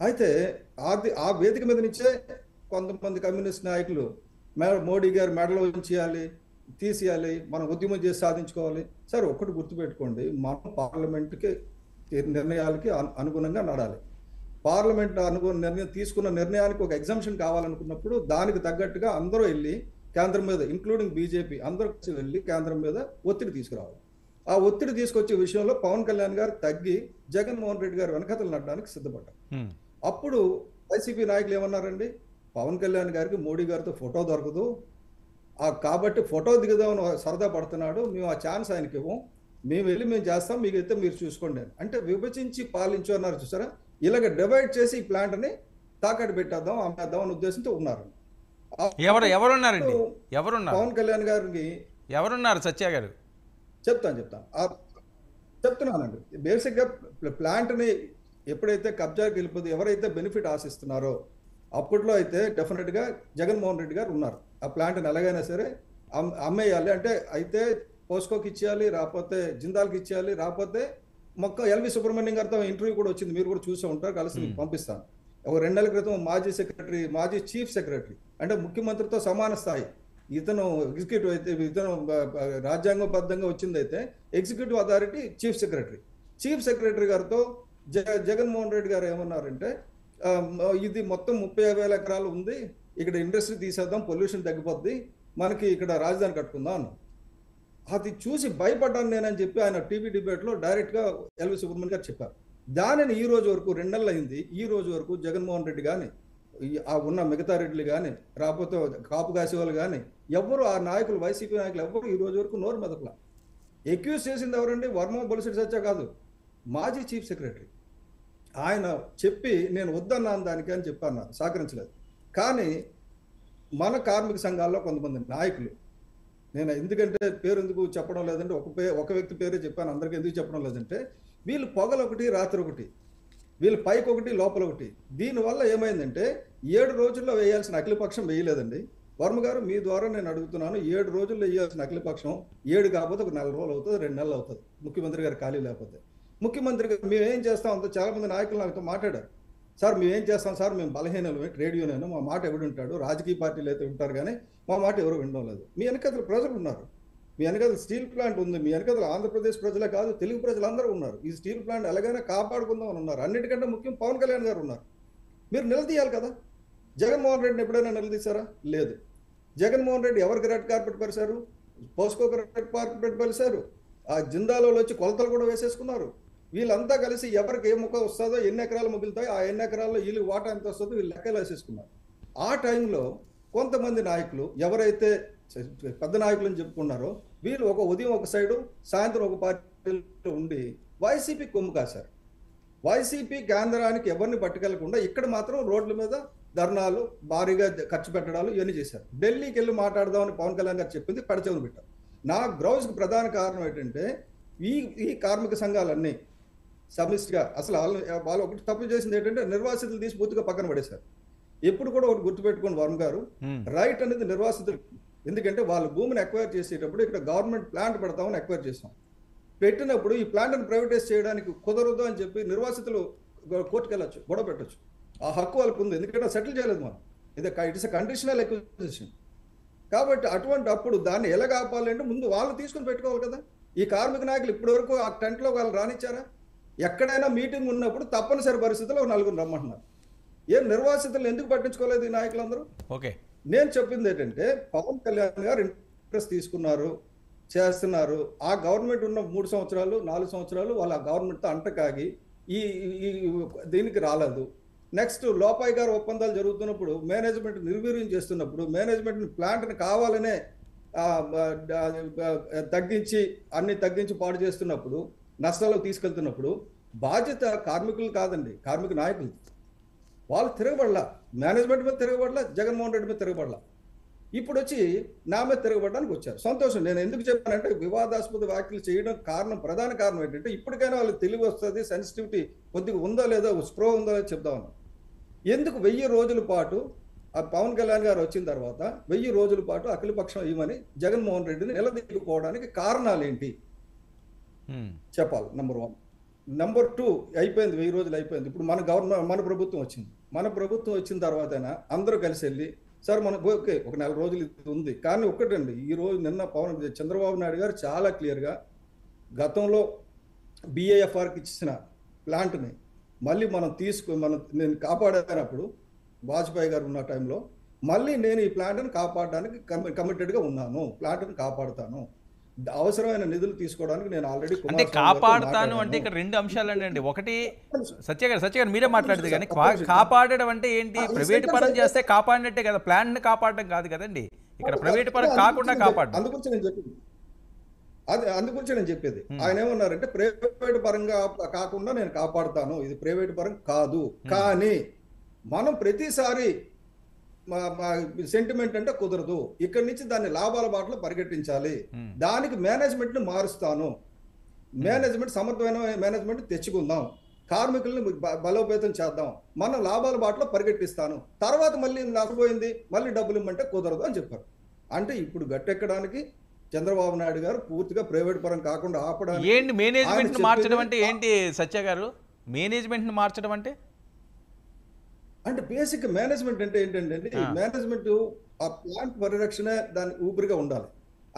అయితే ఆ వేదిక మీద నుంచే కొంతమంది కమ్యూనిస్ట్ నాయకులు మోడీ గారు మెడలో ఉంచేయాలి, తీసేయాలి, మనం ఉద్యమం చేసి సాధించుకోవాలి. సరే, ఒక్కటి గుర్తుపెట్టుకోండి, మనం పార్లమెంట్కి నిర్ణయాలకి అనుగుణంగా నడాలి. పార్లమెంట్ నిర్ణయం తీసుకున్న నిర్ణయానికి ఒక ఎగ్జామ్షన్ కావాలనుకున్నప్పుడు దానికి తగ్గట్టుగా అందరూ వెళ్ళి కేంద్రం మీద, ఇంక్లూడింగ్ బీజేపీ, అందరూ కలిసి వెళ్ళి కేంద్రం మీద ఒత్తిడి తీసుకురావాలి. ఆ ఒత్తిడి తీసుకొచ్చే విషయంలో పవన్ కళ్యాణ్ గారు తగ్గి జగన్మోహన్ రెడ్డి గారు వెనకతలు నడడానికి సిద్ధపడ్డారు. అప్పుడు వైసీపీ నాయకులు ఏమన్నారండి, పవన్ కళ్యాణ్ గారికి మోడీ గారితో ఫోటో దొరకదు, కాబట్టి ఫోటో దిగుదామని సరదా పడుతున్నాడు, మేము ఆ ఛాన్స్ ఆయనకి ఇవ్వం, మేము వెళ్ళి మేము చేస్తాం, మీకైతే మీరు చూసుకోండి అని. అంటే విభజించి పాలించు అన్నారు చూసారా, ఇలాగ డివైడ్ చేసి ఈ ప్లాంట్ని తాకట్టు పెట్టేద్దాం, అమ్మేద్దాం అనే ఉద్దేశంతో ఉన్నారు. ఎవరున్నారండి? ఎవరున్నారు? పవన్ కళ్యాణ్ గారికి ఎవరున్నారు? సత్య గారు చెప్తున్నానండి. బేసిక్గా ప్లాంట్ని ఎప్పుడైతే కబ్జాకి వెళ్ళిపోతే ఎవరైతే బెనిఫిట్ ఆశిస్తున్నారో అప్పట్లో అయితే డెఫినెట్గా జగన్మోహన్ రెడ్డి గారు ఉన్నారు. ఆ ప్లాంట్ని ఎలాగైనా సరే అమ్మేయాలి, అంటే అయితే పోస్కోకి ఇచ్చేయాలి, రాకపోతే జిందాల్కి ఇచ్చేయాలి, రాకపోతే ఎల్వి సుబ్రహ్మణ్యం గారితో ఇంటర్వ్యూ కూడా వచ్చింది, మీరు కూడా చూసే ఉంటారు, కలిసి మీకు పంపిస్తాను. ఒక 2 నెలల క్రితం మాజీ చీఫ్ సెక్రటరీ, అంటే ముఖ్యమంత్రితో సమాన స్థాయి, ఇతను ఎగ్జిక్యూటివ్ అయితే, ఇతను రాజ్యాంగబద్ధంగా వచ్చిందైతే ఎగ్జిక్యూటివ్ అథారిటీ చీఫ్ సెక్రటరీ గారితో జగన్మోహన్ రెడ్డి గారు ఏమన్నారంటే, ఇది మొత్తం 30,000 ఎకరాలు ఉంది, ఇక్కడ ఇండస్ట్రీ తీసేద్దాం, పొల్యూషన్ తగ్గిపోద్ది, మనకి ఇక్కడ రాజధాని కట్టుకుందాం అన్న. అది చూసి భయపడ్డాను నేనని చెప్పి ఆయన టీవీ డిబేట్లో డైరెక్ట్గా ఎల్వి సుబ్రహ్మణ్యం గారు చెప్పారు. దానిని ఈ రోజు వరకు 2 నెలలు అయింది, ఈ రోజు వరకు జగన్మోహన్ రెడ్డి కానీ ఆ ఉన్న మిగతా రెడ్డిలు కానీ, రాకపోతే కాపు కాసే వాళ్ళు కానీ, ఎవరు ఆ నాయకులు, వైసీపీ నాయకులు ఎవరు ఈ రోజు వరకు నోరు మెదపలా. ఎక్యూజ్ చేసింది ఎవరండి? వర్మ బొలిసిడి సత్య కాదు, మాజీ చీఫ్ సెక్రటరీ. ఆయన చెప్పి నేను వద్దన్నాను దానికి అని చెప్పాను, సహకరించలేదు. కానీ మన కార్మిక సంఘాల్లో కొంతమంది నాయకులు, నేను ఎందుకంటే పేరు ఎందుకు చెప్పడం లేదంటే, ఒక వ్యక్తి పేరే చెప్పాను, అందరికీ ఎందుకు చెప్పడం లేదంటే, వీళ్ళు పొగలొకటి రాత్రి ఒకటి, వీళ్ళు పైకి ఒకటి లోపల ఒకటి. దీనివల్ల ఏమైందంటే 7 రోజుల్లో వేయాల్సిన అఖిలపక్షం వేయలేదండి. వర్మ గారు, మీ ద్వారా నేను అడుగుతున్నాను, 7 రోజుల్లో వేయాల్సిన అఖిలపక్షం 7 కాకపోతే ఒక 4 రోజులు అవుతుంది, 2 నెలలు అవుతుంది, ముఖ్యమంత్రి గారు ఖాళీ లేకపోతే. ముఖ్యమంత్రి గారు మేమేం చేస్తాం అంత చాలా మంది నాయకులు నాతో మాట్లాడారు. సార్ మేమేం చేస్తాం సార్, మేము బలహీనలు, ట్రేడ్ యూనియన్, మా మాట ఎవడు ఉంటాడు, రాజకీయ పార్టీలు అయితే ఉంటారు కానీ మా మాట ఎవరు వినడం లేదు. మీ వెనకతలు ప్రజలు ఉన్నారు, మీ వెనకతలు స్టీల్ ప్లాంట్ ఉంది, మీ వెనకతలు ఆంధ్రప్రదేశ్ ప్రజలే కాదు, తెలుగు ప్రజలందరూ ఉన్నారు. ఈ స్టీల్ ప్లాంట్ ఎలాగైనా కాపాడుకుందాం అని ఉన్నారు. అన్నిటికంటే ముఖ్యం పవన్ కళ్యాణ్ గారు ఉన్నారు. మీరు నిలదీయాలి కదా. జగన్మోహన్ రెడ్డిని ఎప్పుడైనా నిలదీశారా? లేదు. జగన్మోహన్ రెడ్డి ఎవరికి రెడ్ కార్పెట్ పరిశారు? పోస్కోకి రెడ్ కార్పెట్ పరిశారు. ఆ జిందాలో వచ్చి కొలతలు కూడా వేసేసుకున్నారు. వీళ్ళంతా కలిసి ఎవరికి ఏ ముఖం వస్తుందో, ఎన్ని ఎకరాలు మిగులుతాయో, ఆ ఎన్ని ఎకరాల్లో వీళ్ళు వాటా ఎంత వస్తుందో వీళ్ళు లెక్కలు వేసేసుకున్నారు. ఆ టైంలో కొంతమంది నాయకులు, ఎవరైతే పెద్ద నాయకులని చెప్పుకున్నారో, వీళ్ళు ఒక ఉదయం ఒక సైడు, సాయంత్రం ఒక పార్టీలో ఉండి వైసీపీ కొమ్ము కాశారు. వైసీపీ కేంద్రానికి ఎవరిని పట్టుకెళ్లకుండా ఇక్కడ మాత్రం రోడ్ల మీద ధర్నాలు, భారీగా ఖర్చు పెట్టడాలు ఇవన్నీ చేశారు. ఢిల్లీకి వెళ్ళి మాట్లాడదామని పవన్ కళ్యాణ్ గారు చెప్పింది పడచెవును పెట్టారు. నా గ్రౌజ్కి ప్రధాన కారణం ఏంటంటే, ఈ కార్మిక సంఘాలన్నీ సమిష్టిగా, అసలు వాళ్ళు ఒకటి తప్పు చేసింది ఏంటంటే, నిర్వాసితులు తీసి పూర్తిగా పక్కన పడేశారు. ఎప్పుడు కూడా ఒకటి గుర్తుపెట్టుకోండి వర్మ గారు, రైట్ అనేది నిర్వాసితులు. ఎందుకంటే వాళ్ళ భూమిని ఎక్వైర్ చేసేటప్పుడు ఇక్కడ గవర్నమెంట్ ప్లాంట్ పెడతామని ఎక్వైర్ చేస్తాం, పెట్టినప్పుడు ఈ ప్లాంట్ని ప్రైవేటైజ్ చేయడానికి కుదరదు అని చెప్పి నిర్వాసితులు కోర్టుకు వెళ్ళొచ్చు, గొడవ పెట్టచ్చు. ఆ హక్కు వాళ్ళకు ఉంది, ఎందుకంటే సెటిల్ చేయలేదు మనం. It's a conditional acquisition. కాబట్టి అప్పుడు దాన్ని ఎలా కాపాలంటే ముందు వాళ్ళు తీసుకుని పెట్టుకోవాలి కదా. ఈ కార్మిక నాయకులు ఇప్పటి వరకు ఆ టెంట్లో వాళ్ళు రానిచ్చారా? ఎక్కడైనా మీటింగ్ ఉన్నప్పుడు తప్పనిసరి పరిస్థితుల్లో 4 రమ్మంటున్నారు. ఏం నిర్వాసితులు ఎందుకు పట్టించుకోలేదు ఈ నాయకులందరూ? ఓకే, నేను చెప్పింది ఏంటంటే, పవన్ కళ్యాణ్ గారు ఇంట్రెస్ట్ తీసుకున్నారు, చేస్తున్నారు. ఆ గవర్నమెంట్ ఉన్న 3 సంవత్సరాలు 4 సంవత్సరాలు వాళ్ళ గవర్నమెంట్తో అంటకాగి ఈ దీనికి రాలేదు. నెక్స్ట్ లోపాయి గారు ఒప్పందాలు జరుగుతున్నప్పుడు, మేనేజ్మెంట్ నిర్వీర్యం చేస్తున్నప్పుడు, మేనేజ్మెంట్ ప్లాంట్ని కావాలనే తగ్గించి పాడు చేస్తున్నప్పుడు, నష్టాలకు తీసుకెళ్తున్నప్పుడు బాధ్యత కార్మికులు కాదండి, కార్మిక నాయకులు. వాళ్ళు తిరగబడలా, మేనేజ్మెంట్ మీద తిరగబడలా, జగన్మోహన్ రెడ్డి మీద తిరగబడలా. ఇప్పుడు వచ్చి నా మీద తిరగబడడానికి వచ్చారు. సంతోషం. నేను ఎందుకు చెప్పానంటే, వివాదాస్పద వ్యాఖ్యలు చేయడం ప్రధాన కారణం ఏంటంటే, ఇప్పటికైనా వాళ్ళకి తెలివి వస్తుంది, సెన్సిటివిటీ కొద్దిగా ఉందో లేదో, స్ప్రో ఉందో లేదో చెప్దామన్నా. ఎందుకు 1000 రోజుల పాటు ఆ పవన్ కళ్యాణ్ గారు వచ్చిన తర్వాత 1000 రోజుల పాటు అఖిలపక్షం ఇవ్వమని జగన్మోహన్ రెడ్డిని నిలదీయకపోవడానికి కారణాలు ఏంటి చెప్పాలి. నెంబర్ 1. నెంబర్ 2 అయిపోయింది, 1000 రోజులు అయిపోయింది. ఇప్పుడు మన గవర్నమెంట్, మన ప్రభుత్వం వచ్చింది. మన ప్రభుత్వం వచ్చిన తర్వాతైనా అందరూ కలిసి వెళ్ళి, సార్ మనకు ఓకే ఒక నెల రోజులు ఇది ఉంది, కానీ ఒక్కటండి, ఈ రోజు నిన్న చంద్రబాబు నాయుడు గారు చాలా క్లియర్గా గతంలో బిఏఎఫ్ఆర్కి ఇచ్చిన ప్లాంట్ని మళ్ళీ నేను కాపాడినప్పుడు వాజ్పేయి గారు ఉన్న టైంలో మళ్ళీ నేను ఈ ప్లాంట్ని కాపాడడానికి కమిటెడ్గా ఉన్నాను, ప్లాంట్ని కాపాడుతాను, అవసరమైన నిధులు తీసుకోవడానికి నేను ఆల్రెడీ అంటే కాపాడుతాను అంటే ఇక్కడ రెండు అంశాలు అండి. ఒకటి సత్య గారు మీరే మాట్లాడేది, కానీ కాపాడడం అంటే ఏంటి? ప్రైవేట్ పరం చేస్తే కాపాడినట్టే కదా, ప్లాంట్ని కాపాడడం కాదు కదండి. ఇక్కడ ప్రైవేట్ పరం కాకుండా కాపాడు. అందుగురించి నేను చెప్పేది ఆయన ఏమన్నారంటే ప్రైవేట్ పరంగా కాకుండా నేను కాపాడుతాను, ఇది ప్రైవేట్ పరం కాదు. కానీ మనం ప్రతిసారి సెంటిమెంట్ అంటే కుదరదు, ఇక్కడి నుంచి దాన్ని లాభాల బాటలో పరిగెట్టించాలి, దానికి మేనేజ్మెంట్ ని మారుస్తాను, సమర్థమైన మేనేజ్మెంట్ తెచ్చుకుందాం, కార్మికుల్ని బలోపేతం చేద్దాం, మన లాభాల బాటలో పరిగెట్టిస్తాను, తర్వాత మళ్ళీ నష్టపోయింది మళ్ళీ డబ్బులు ఇమ్మంటే కుదరదు అని చెప్పారు. అంటే ఇప్పుడు గట్టెక్కడానికి చంద్రబాబు నాయుడు గారు పూర్తిగా ప్రైవేట్ పరం కాకుండా ఆపడానికి ఏంటి మేనేజ్మెంట్ మార్చడం అంటే ఏంటి సత్య గారు? మేనేజ్మెంట్ మార్చడం అంటే బేసిక్ మేనేజ్మెంట్ అంటే ఏంటంటే మేనేజ్మెంట్ ఆ ప్లాంట్ పరిరక్షణ దాని ఊపిరిగా ఉండాలి.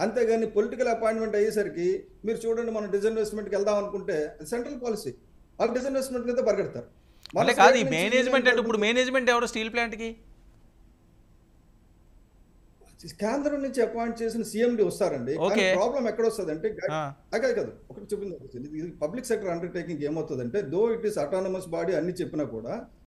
అంతేగాని పొలిటికల్ అపాయింట్మెంట్ అయ్యేసరికి మీరు చూడండి, మనం డిస్ఇన్వెస్ట్మెంట్కి వెళ్దాం అనుకుంటే సెంట్రల్ పాలసీ, వాళ్ళు డిస్ఇన్వెస్ట్మెంట్ కింద పరిగెడతారు. అంటే కాదు ఈ మేనేజ్మెంట్ అంటే ఇప్పుడు మేనేజ్మెంట్ ఎవరు స్టీల్ ప్లాంట్కి? కేంద్రం నుంచి అపాయింట్ చేసిన సిఎండి వస్తారండి. ప్రాబ్లం ఎక్కడ వస్తుంది అంటే అదే కాదు, ఒకటి చెప్పింది, ఇది పబ్లిక్ సెక్టర్ అండర్టేకింగ్ ఏమవుతుందంటే though it is autonomous body అన్ని చెప్పినా కూడా